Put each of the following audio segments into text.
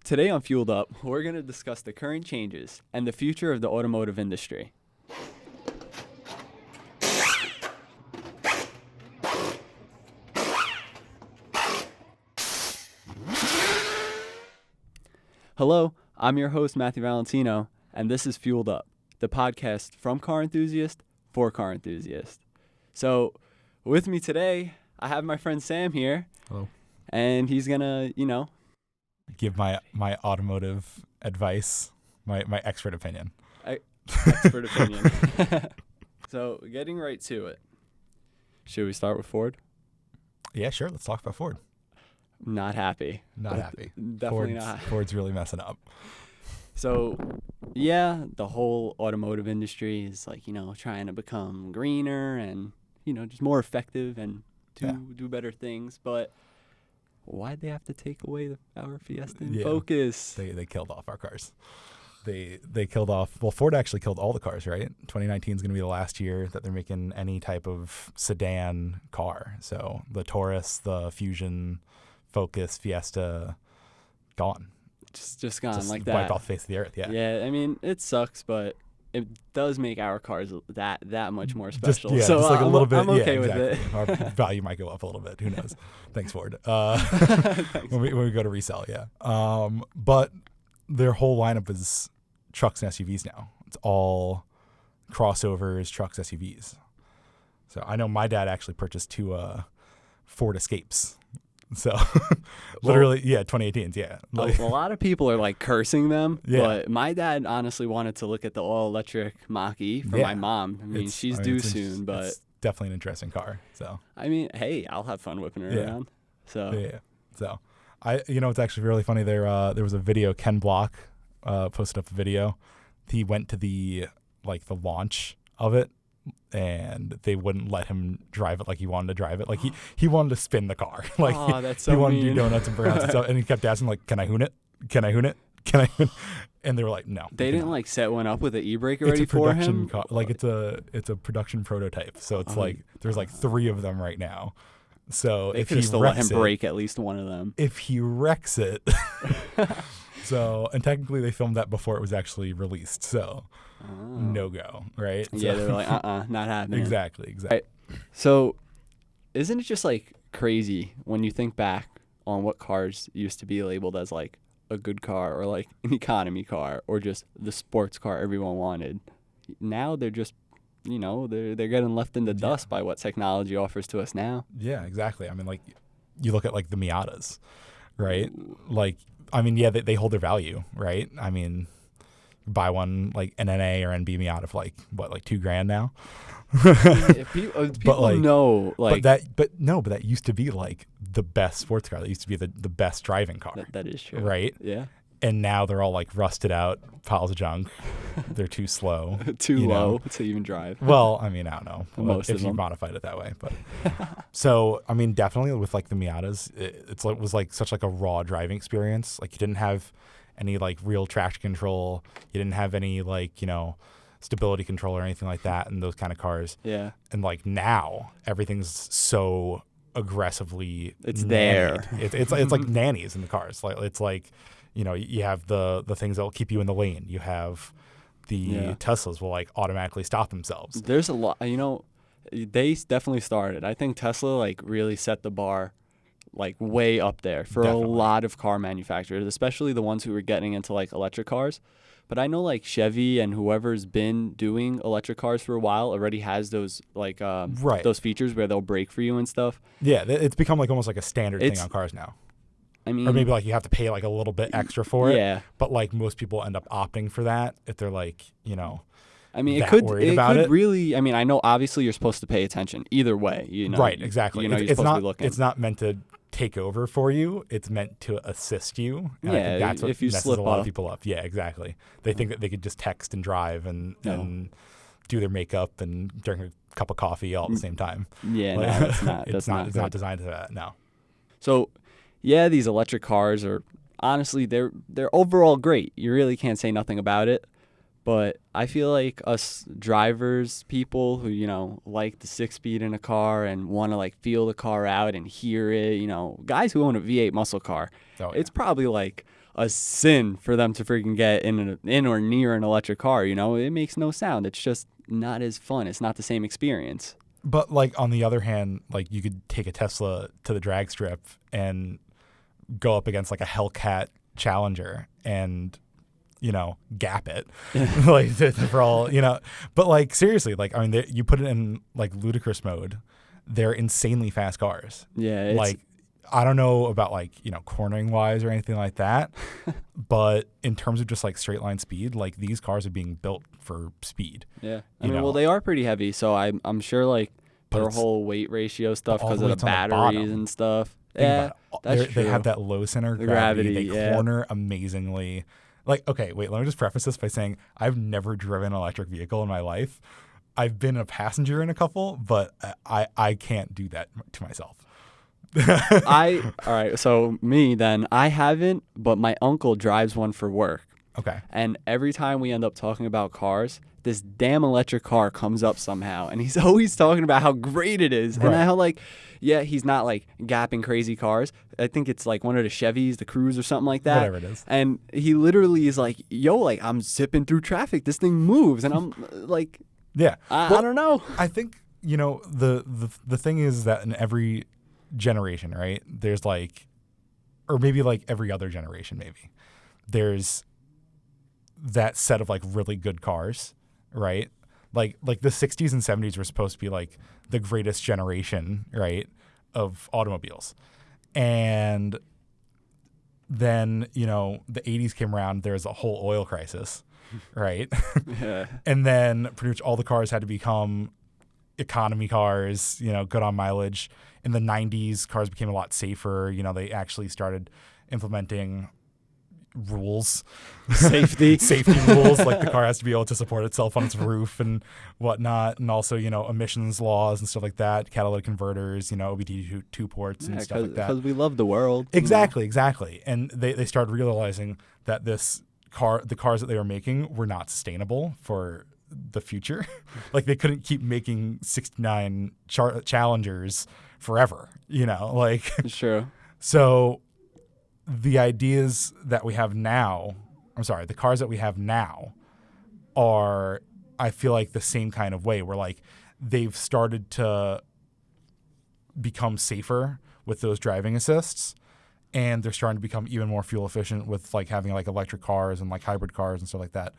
Today on Fueled Up, we're going to discuss the current changes and the future of the automotive industry. Hello, I'm your host, Matthew Valentino, and this is Fueled Up, the podcast from car enthusiast for car enthusiast. So, with me today, I have my friend Sam here. Hello. And he's going to, give my automotive advice, my expert opinion. Expert opinion. So, getting right to it. Should we start with Ford? Yeah, sure. Let's talk about Ford. Not happy. Not happy. Definitely not. Ford's really messing up. So, yeah, the whole automotive industry is trying to become greener and, just more effective and do better things. But why'd they have to take away our Fiesta and Focus? They killed off our cars. They killed off, Ford actually killed all the cars, right? 2019 is going to be the last year that they're making any type of sedan car. So the Taurus, the Fusion, Focus, Fiesta, gone. Just gone just like that. Wiped off the face of the earth, yeah. Yeah, I mean, it sucks, but it does make our cars that much more special. Just so like a little bit. I'm okay exactly. with it. Our value might go up a little bit. Who knows? Thanks, Ford. Thanks. When we go to resell, yeah. But their whole lineup is trucks and SUVs now. It's all crossovers, trucks, SUVs. So I know my dad actually purchased two Ford Escapes. So literally, 2018s, yeah. A lot of people are cursing them, Yeah. but my dad honestly wanted to look at the all-electric Mach-E for my mom. I mean, she's due soon, but it's definitely an interesting car. So I mean, hey, I'll have fun whipping her around. So So it's actually really funny. There was a video. Ken Block posted up a video. He went to the launch of it, and they wouldn't let him drive it like he wanted to drive it. Like he wanted to spin the car. That's so he wanted to mean. do donuts and burnouts and stuff. And he kept asking can I hoon it? Can I hoon it? Can I hoon it? And they were like, no. They didn't set one up with an e-brake It's already a for production him. car. It's a production prototype. So it's there's three of them right now. So They if could he have still let him wrecks break at least one of them. if he wrecks it. So, and technically they filmed that before it was actually released. So no go, right? Yeah, So, they were like, not happening. Exactly. Right. So, isn't it just crazy when you think back on what cars used to be labeled as a good car or an economy car or just the sports car everyone wanted? Now they're just, they're getting left in the dust by what technology offers to us now. Yeah, exactly. I mean, you look at the Miatas, right? They hold their value, right? I mean, buy one an NA or NB Miata for $2,000 now. People know but that used to be the best sports car. That used to be the best driving car. That is true, right? Yeah. And now they're all rusted out piles of junk. They're too slow, too low to even drive. Well, I mean, I don't know Most if of you them. modified it that way, but so I mean, definitely with the Miatas, it was such a raw driving experience. You didn't have any real traction control. You didn't have any stability control or anything like that in those kind of cars. Yeah. And now everything's so aggressively It's nannied. there. It's like nannies in the cars. You have the things that will keep you in the lane. You have the Teslas will automatically stop themselves. There's a lot, they definitely started. I think Tesla really set the bar way up there for Definitely. a lot of car manufacturers, especially the ones who were getting into electric cars. But I know Chevy and whoever's been doing electric cars for a while already has those Right. those features where they'll brake for you and stuff. Yeah, it's become almost a standard thing on cars now. I mean, Or maybe you have to pay a little bit extra for it. Yeah. But most people end up opting for that if they're I mean, that worried about it. Really. I mean, I know obviously you're supposed to pay attention either way. Right, exactly. You're It's supposed to be looking. It's not meant to take over for you. It's meant to assist you. And I Yeah, think that's what if you messes slip a lot up. of people up. Yeah, exactly. They think that they could just text and drive and do their makeup and drink a cup of coffee all at the same time. Yeah, no, that's not. It's not not good. designed to that. No. So, yeah, these electric cars are honestly they're overall great. You really can't say nothing about it. But I feel like us drivers, people who, like the 6-speed in a car and want to feel the car out and hear it, guys who own a V8 muscle car, Oh, yeah. it's probably a sin for them to freaking get in or near an electric car. You know, it makes no sound. It's just not as fun. It's not the same experience. But like on the other hand, like you could take a Tesla to the drag strip and go up against like a Hellcat Challenger and, you know, gap it like for all, you know. But like seriously, like I mean, you put it in like ludicrous mode, they're insanely fast cars. Yeah, Like I don't know about like, you know, cornering wise or anything like that, but in terms of just like straight line speed, like these cars are being built for speed. yeah. I mean, well, they are pretty heavy, so I'm sure like their whole weight ratio stuff all the because of weight's the on the batteries bottom. and stuff. Think Yeah, about it. that's true. They have that low center of The gravity. gravity, They yeah. corner amazingly. Like, okay, wait, let me just preface this by saying I've never driven an electric vehicle in my life. I've been a passenger in a couple, but I can't do that to myself. All right, so me then, I haven't, but my uncle drives one for work. Okay. And every time we end up talking about cars, this damn electric car comes up somehow. And he's always talking about how great it is. Right. And how, like, yeah, he's not, like, gapping crazy cars. I think it's, like, one of the Chevys, the Cruze or something like that. Whatever it is. And he literally is like, yo, like, I'm zipping through traffic. This thing moves. And I'm, like, Yeah. I Well, don't know. I think, you know, the thing is that in every generation, right, there's like, or maybe like every other generation, maybe, there's that set of like really good cars, right? Like the 60s and 70s were supposed to be like the greatest generation, right, of automobiles. And then, you know, the 80s came around, there was a whole oil crisis, right? Yeah. And then pretty much all the cars had to become economy cars, you know, good on mileage. In the 90s, cars became a lot safer. You know, they actually started implementing rules, Safety. safety rules, like the car has to be able to support itself on its roof and whatnot. And also, you know, emissions laws and stuff like that, catalytic converters, you know, OBD2 ports and stuff like that. Because we love the world. you know? Exactly. And they started realizing that the cars that they were making were not sustainable for the future. Like they couldn't keep making 69 Challengers forever, you know, like. It's true. So the ideas that we have now, the cars that we have now are, I feel like, the same kind of way where like they've started to become safer with those driving assists, and they're starting to become even more fuel efficient with like having like electric cars and like hybrid cars and stuff like that.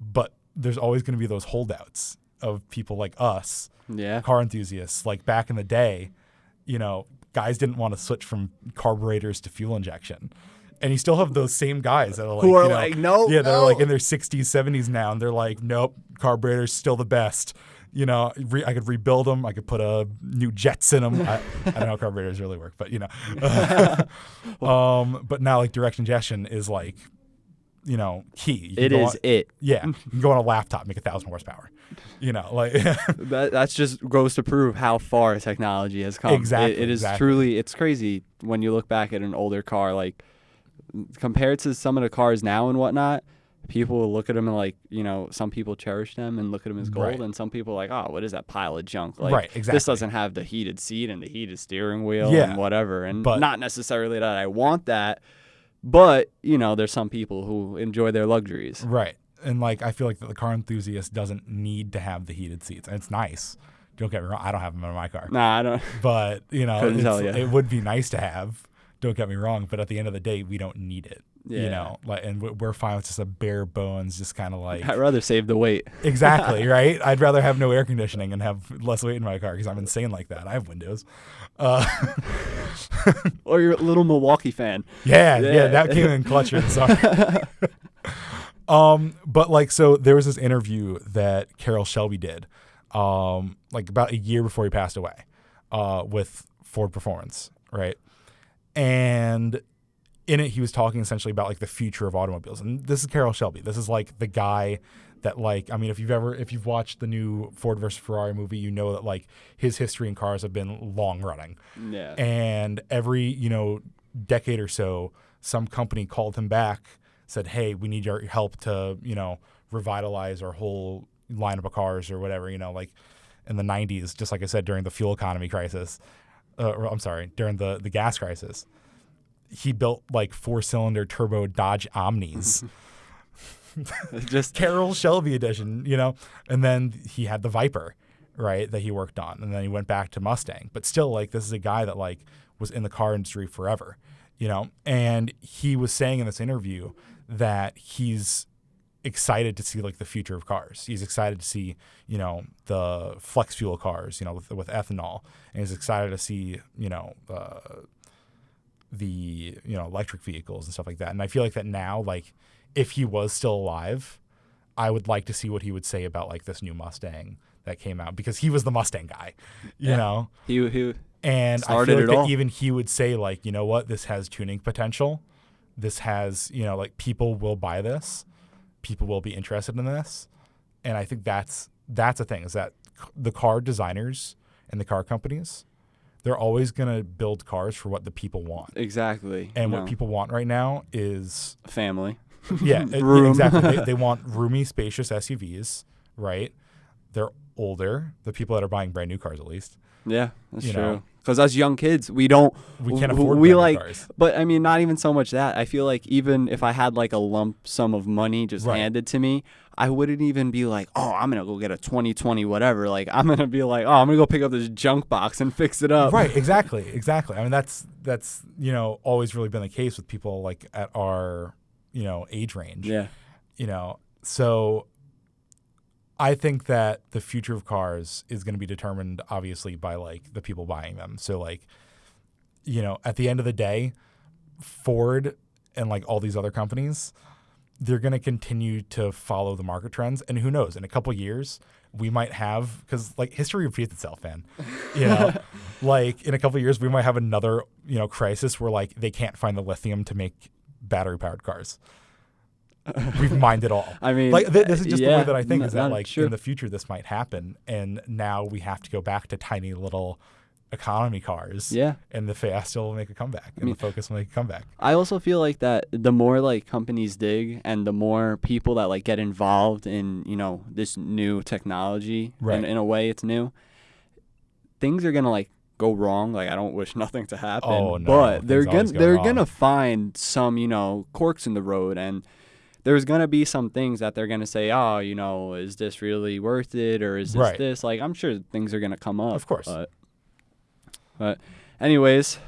But there's always going to be those holdouts of people like us, Yeah. car enthusiasts. Like back in the day, you know, guys didn't want to switch from carburetors to fuel injection. And you still have those same guys that are like, Who are you know, like, no, yeah, they're no. like in their 60s, 70s now, and they're like, nope, carburetor's still the best. You know, I could rebuild them. I could put a new jets in them. I don't know how carburetors really work, but you know. But now like direct injection is like, you know, key. You can It go is on- it. Yeah, you can go on a laptop, make 1,000 horsepower. You know, like That's just goes to prove how far technology has come. Exactly, It is exactly. truly, it's crazy when you look back at an older car, like compared to some of the cars now and whatnot. People will look at them and like, you know, some people cherish them and look at them as gold, Right. and some people are like, oh, what is that pile of junk? Like, Right, exactly. This doesn't have the heated seat and the heated steering wheel Yeah, and whatever. And but- not necessarily that I want that, but you know, there's some people who enjoy their luxuries. right. And like I feel like the car enthusiast doesn't need to have the heated seats. And it's nice. Don't get me wrong. I don't have them in my car. Nah, I don't. But, you know, Couldn't tell ya. it would be nice to have. Don't get me wrong. But at the end of the day, we don't need it. Yeah. You know, like, and we're fine with just a bare bones, just kind of like. I'd rather save the weight. Exactly, right? I'd rather have no air conditioning and have less weight in my car because I'm insane like that. I have windows. Or you're a little Milwaukee fan. Yeah, Yeah. that came in clutch for the summer. But like, so there was this interview that Carroll Shelby did, like about a year before he passed away, with Ford Performance, right? And in it, he was talking essentially about like the future of automobiles. And this is Carroll Shelby. This is like the guy that like, I mean, if you've watched the new Ford versus Ferrari movie, you know that like his history in cars have been long running. Yeah. And every, you know, decade or so, some company called him back, said, hey, we need your help to, you know, revitalize our whole lineup of cars or whatever, you know, like in the 90s, just like I said, during the fuel economy crisis, during the gas crisis. he built like 4-cylinder turbo Dodge Omnis. Just Carroll Shelby edition, you know, and then he had the Viper, right, that he worked on, and then he went back to Mustang. But still, like, this is a guy that like was in the car industry forever, you know. And he was saying in this interview that he's excited to see like the future of cars. He's excited to see, you know, the flex fuel cars, you know, with ethanol, and he's excited to see, you know, the you know, electric vehicles and stuff like that. And I feel like that now, like, if he was still alive, I would like to see what he would say about like this new Mustang that came out, because he was the Mustang guy, you know. He and I started feel like it that all. even he would say like, you know what, this has tuning potential. This has, you know, like, people will buy this. People will be interested in this. And I think that's a thing, is that the car designers and the car companies, they're always going to build cars for what the people want. Exactly. And what people want right now is family. Yeah, Room. exactly. They want roomy, spacious SUVs, right? They're older, the people that are buying brand new cars at least. Yeah, that's You true. know. Because us young kids, we can't afford we brand new like, cars. but I mean, not even so much that. I feel like even if I had like a lump sum of money just Right. handed to me, I wouldn't even be like, oh, I'm gonna go get a 2020 whatever. Like, I'm gonna be like, oh, I'm gonna go pick up this junk box and fix it up. Right, exactly. I mean, that's you know, always really been the case with people like at our, you know, age range. Yeah. You know, so I think that the future of cars is going to be determined obviously by like the people buying them. So like, you know, at the end of the day, Ford and like all these other companies, they're going to continue to follow the market trends. And who knows, in a couple of years, we might have, because like history repeats itself, man. You know, like in a couple of years, we might have another, you know, crisis where like they can't find the lithium to make battery powered cars. We've mined it all. I mean, like this is just the yeah, way that I think, is that like true. in the future this might happen, and now we have to go back to tiny little economy cars. Yeah. And the Fiesta will make a comeback, and the Focus will make a comeback. I also feel like that the more like companies dig and the more people that like get involved in, you know, this new technology, Right. and in a way it's new, things are gonna like go wrong. Like, I don't wish nothing to happen, Oh, no, but they're things always go they're wrong. gonna find some, you know, corks in the road, and there's gonna be some things that they're gonna say, oh, you know, is this really worth it, or is this Right. this? Like, I'm sure things are gonna come up. Of course. But anyways,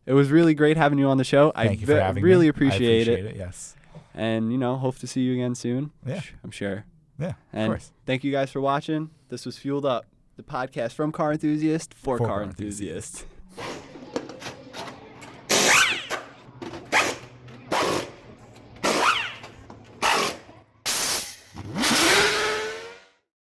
it was really great having you on the show. Thank you for having really me. appreciate I it. appreciate it. Yes. And, you know, hope to see you again soon. Yeah. I'm sure. Yeah. And of course. thank you guys for watching. This was Fueled Up, the podcast from Car Enthusiast for For Car Car Enthusiasts.